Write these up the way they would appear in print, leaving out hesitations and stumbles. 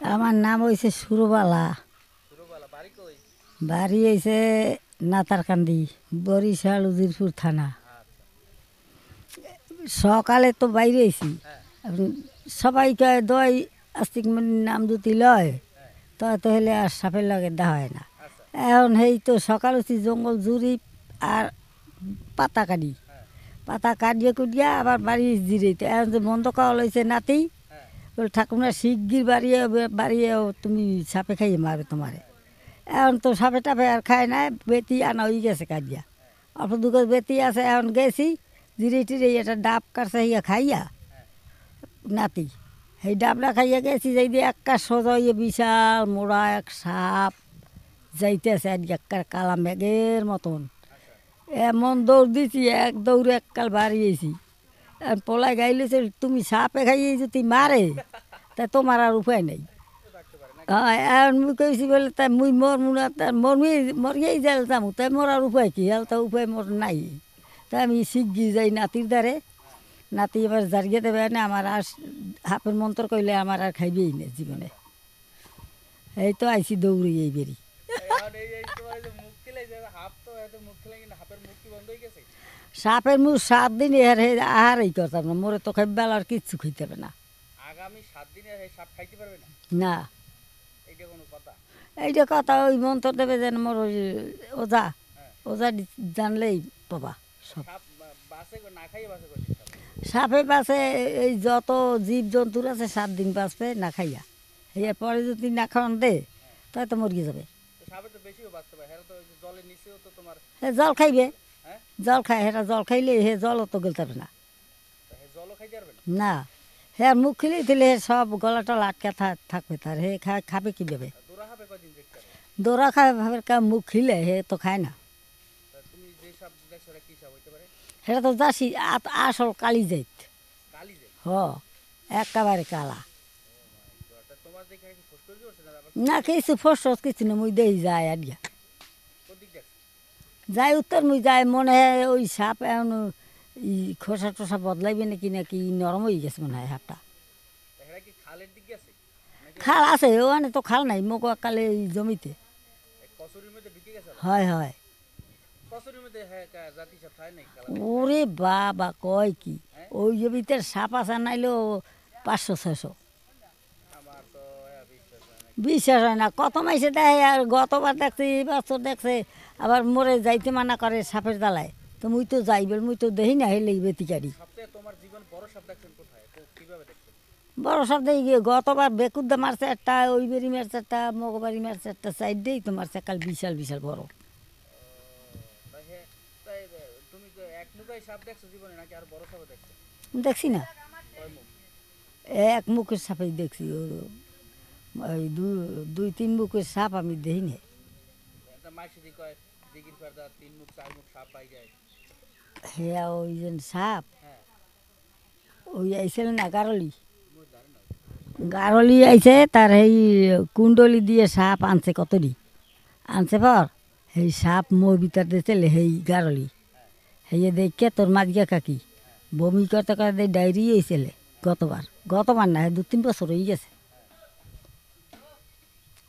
আমার নাম হয়েছে সুরবালা। বাড়ি হয়েছে নাতারকান্দি, বরিশাল উজিরপুর থানা। সকালে তো বাইরে এসি, সবাই কয় দই আস্তিক নাম যদি লয় তো হলে আর সাপের লগে দেখা হয় না। এখন সেই তো সকাল উঠি জঙ্গল জুড়ি আর পাতা কাটি, পাতা কাটিয়ে কুটিয়া আবার বাড়ি জিরেইতে এখন যে বন্ধ করা লইছে নাতি বলে ঠাকুমা শিগগির বাড়িয়ে তুমি সাপে খাইয়ে মারবে তোমারে। এখন তো সাপে টাপে আর খায় না, বেতি আনা হয়ে গেছে কাটিয়া, অল্প দুটো বেতি আছে। এখন গেছি জিরে টিরে একটা ডাব কাটছে ইয়া খাইয়া নাতি, সেই ডাবটা খাইয়া গেছি যাই দিয়ে একটা সোজা ইয়ে বিশাল মোড়া এক সাপ যাইতেছে আর একটা কালা মেঘের মতন। এমন দৌড় দিছি, এক দৌড়ে এককাল বাড়িয়েছি। পোলাই গাইলেছে তুমি সাপে খাইয়ে যদি মারে তা তোমার আর উপায় নেই। হ্যাঁ এখন মুই কইছি বলে তাই মুই মরমু না, তার মরিয়েই যাই যামু, তাই মরার উপায় কি? হেল তো উপায় মোর নাই। তাই আমি শিগগির যাই নাতির দ্বারে, নাতি এবার জারিয়ে দেবে না আমার আর হাফের মন্ত্র কইলে আমার আর খাইবেই না জীবনে। এই তো আইসি দৌড়ি এই বেরি। সাপের মুখ 7 দিন এর আহারই করতাম না, মোরে তো খাইবেল আর কিচ্ছু খাইতে হবে না। আগামী 7 দিনে সাপ খাইতে পারবে না? না, এইটা কোনো কথা? এইটা কথা ওই মন্ত্র দেবে যেন মোর ওই ওজা, ওজা জানলেই বাবা সব। সাপ বাসে না খাইয়ে বাসে করে সাপে বাঁচে এই যত জীব জন্তুর আছে 7 দিন বাঁচবে না খাইয়া, এরপরে যদি না খাওয়ান দে তাই তো মরিয়ে যাবে। সাপে তো বেশিও বাঁচতে পারে, হেরা তো জলের নিচেও তো তোমার জল খাইবে, হ্যাঁ জল খায়, হেরা জল খাইলে হে জলও তো গেলতে পারবে না। জলও খাইতে পারবে না? না, হ্যাঁ মুখ খেলেই দিলে সব গলাটা আটকে থাকবে তার, হে খাবে কি দেবে? দৌড়া খাবে কয়দিন দেখতে পারে? দৌড়া খাবে ভাবে মুখ খিলে হে তো খায় না। তুমি যে সাপ দেখছো কি সাপ হইতে পারে? সেটা তো যাসি আসল কালি যাইত। কালি যে হ, একেবারে কালা। তোমার দেখে কি ফসফস করছে না না? কিছু ফস কিছু না, মুই দেই যায় আর গিয়া কোন দিক দেখছো? যাই উত্তর মুই যাই মনে হয় ওই সাপ এখন খোসা টোসা বদলাইবে নাকি নাকি নরম হয়ে গেছে মনে হয় সাপটা। হেরা কি খালের দিক গেছে? খাল আছে ওখানে তো খাল নাই, মোক কালে জমিতে। কচুরির মধ্যে ঢুকে গেছে? হয় হয়। কচুরির মধ্যে হ্যাঁ জাতি সাপ থাকে নাই? ওরে বাবা কয় কি, ওই জমিতে সাপ আসা নাইলো 500-600। আমার তো বিশ্বাস হয় না। বিশ্বাস হয় না, কত মাইসে দেয় আর গতবার দেখছে এই বছর দেখছে, আবার মরে যাইতে মানা করে সাপের জ্বালায়। তো মুই তো যাইবেল মুই তো দেখি না হেলে বেতিকারি। সবচেয়ে তোমার জীবন বড় সাপ দেখছেন কোথায়, কিভাবে দেখছেন? বড় সাপ দেখি গিয়ে গতবার বেকুদ্দা মারছে একটা, ওই বেরি মারছে একটা, মগবাড়ি মারছে একটা, সাইডেই তো মারছে কাল বিশাল বিশাল বড়। তাই তুমি এক মুখাই সাপ দেখছো জীবনে নাকি আর বড় সাপও দেখছো? দেখছি না, কয় মুখ? এক মুখের সাপই দেখছি, ওই 2-3 মুখের সাপ আমি দেখি না। একটা মাসি দি কয় দিঘির পাড়দা 3 মুখ 4 মুখ সাপ পাই যায়। হ্যাঁ ওই যে সাপ হ্যাঁ ওই আইছিল না গারলি, মুখ ধরে না। গারলি আইছে তার এই কুণ্ডলি দিয়ে সাপ আনছে কতটি আনছে পর সেই সাপ মোর ভিতর দিয়েছে সেই গারলি, হেয়ে দেখে তোর মাঝিয়া কাকি বমি করতে করতে ডায়রি হয়েছিল গতবার না 2-3 বছর হয়ে গেছে।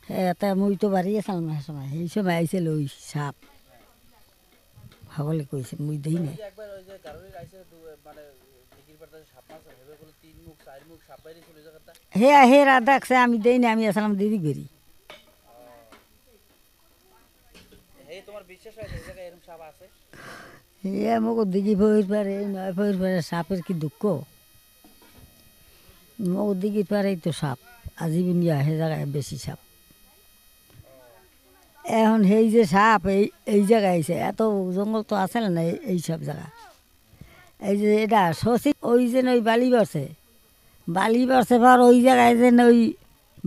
হ্যাঁ তা মুই তো বাড়ি গেছিলাম না সময়, সেই সময় আইছিল ওই সাপ, সকলে কইছে মুই দেখি না। একবার ওই যে গারুলির আইছে মানে দিঘির পাড়দা সাপ মারছে ভেবে বলে 3 মুখ 4 মুখ সাপ বাইরে চলে জায়গাটা। হেরা দেখছে আমি দেই না, আমি আসলাম দিদি বেরি। এই তোমার বিশ্বাস হয় এই জায়গায় এরকম সাপ আছে? এ মগো দিঘি ভরির পারে নয় ভরির পারে সাপের কি দুঃখ, মগো দিঘির পারেই তো সাপ আজীবন সে জায়গায় বেশি সাপ। এখন সেই যে সাপ এই জায়গায় আইছে, এত জঙ্গল তো আছে না এই সব জায়গা। এই যে এটা শশী ওই যে ওই বালি বাড়ছে পর ওই জায়গায় যে ওই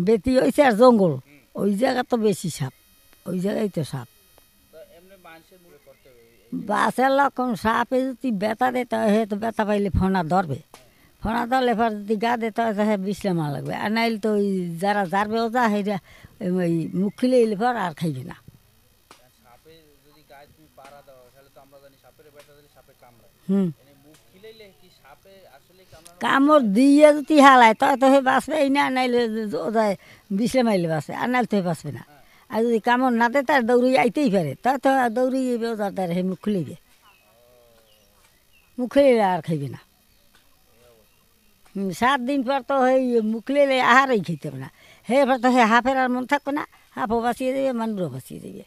বেতি হয়েছে আর জঙ্গল, ওই জায়গা তো বেশি সাপ, ওই জায়গায় তো সাপ। এমনি মানুষের মুখে করতে হবে বাসের লক্ষণ সাপে যদি ব্যথা দিতে হয় তো ব্যথা পাইলে ফোনা ধরবে, ফোনা ধরলে পর যদি গা দিতে হয় তাহলে বিশ্রামা লাগবে, আর নাইলে তো ওই যারা জারবে ওজা সেইটা ওই মুখ খিলে এলে পর আর খাইবে না। সাপে যদি গায়ে তুমি পাড়া দাও তাহলে তো আমরা জানি সাপের ব্যথা দিলে সাপে কামড়ায়। হুম, মুখ খিলাইলে কি সাপে আসলে কামড়ানো কামড় দিয়ে যদি হালায় তবে তো হে বাঁচবে এই না, নাইলে ওদায় বিষে মাইলে বাঁচবে, আর নাইলে তো হে বাঁচবে না। আর যদি কামড় না দেয় তার দৌড়ি আইতেই পারে, তা তো দৌড়ি ওজার দ্বারা হে মুখ খুলিবে, মুখ খুলিলে আর খাইবে না। 7 দিন পর তো এই মুখ খুলিলে আহারই খেতে হবে না, হে পর তো হে হাফের আর মন থাকবে না, হাফও বাঁচিয়ে দেবে, মানুষও বাঁচিয়ে দেবে।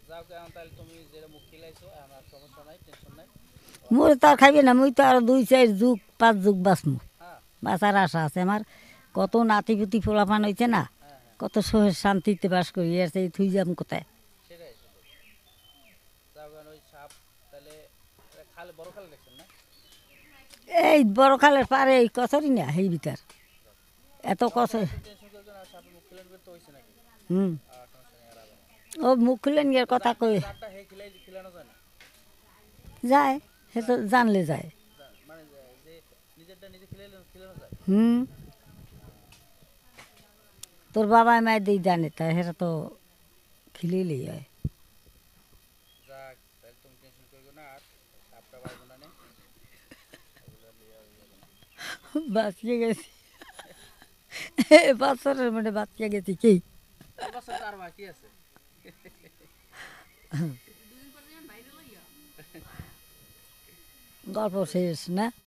যাও কেন তাহলে তুমি যেটা মুখ খিলাইছো আমার সমস্যা নাই, টেনশন নাই। মোর তো আর খাইবে না, মুই তো আর 2-4 যুগ 5 যুগ বাঁচমু, হ্যাঁ বাঁচার আশা আছে আমার। কত নাতিপুতি ফোলাপান হয়েছে না, হ্যাঁ হ্যাঁ, কত সুখে শান্তিতে বাস করি, এর সেই থুই যাম কোথায়। সেটাই সেটাই। যাও কেন ওই সাপ তাহলে এটা খালে বড় খালে দেখছেন না? এই বড় খালের পারে এই কচরি না এই ভিতর এত কচর। টেনশন করবে না, সাপে মুখ খিলান তো হয়েছে নাকি? হুম, সমস্যা নেই, আর আবার না। ও মুখ খুলেন গিয়ে কথা কই দাঁতটা হে খিলানো যায় না? যায়, সে তো জানলে যায়। মানে যে নিজেরটা নিজে খিলানো যায়? হুম, তোর বাবা মায়ের দিই জানে, তা সেটা তো খিলিলেই হয়। যাক তাহলে তুমি টেনশন করবে না, আর সাপটা পারবো না নে, ওগুলো লিয়ে আর ইয়ে না। বাঁচিয়ে গেছি, বছরের মানে বাঁচিয়ে গেছি কি। এবছর তো আর বাকি আছে। গল্প শেষ না।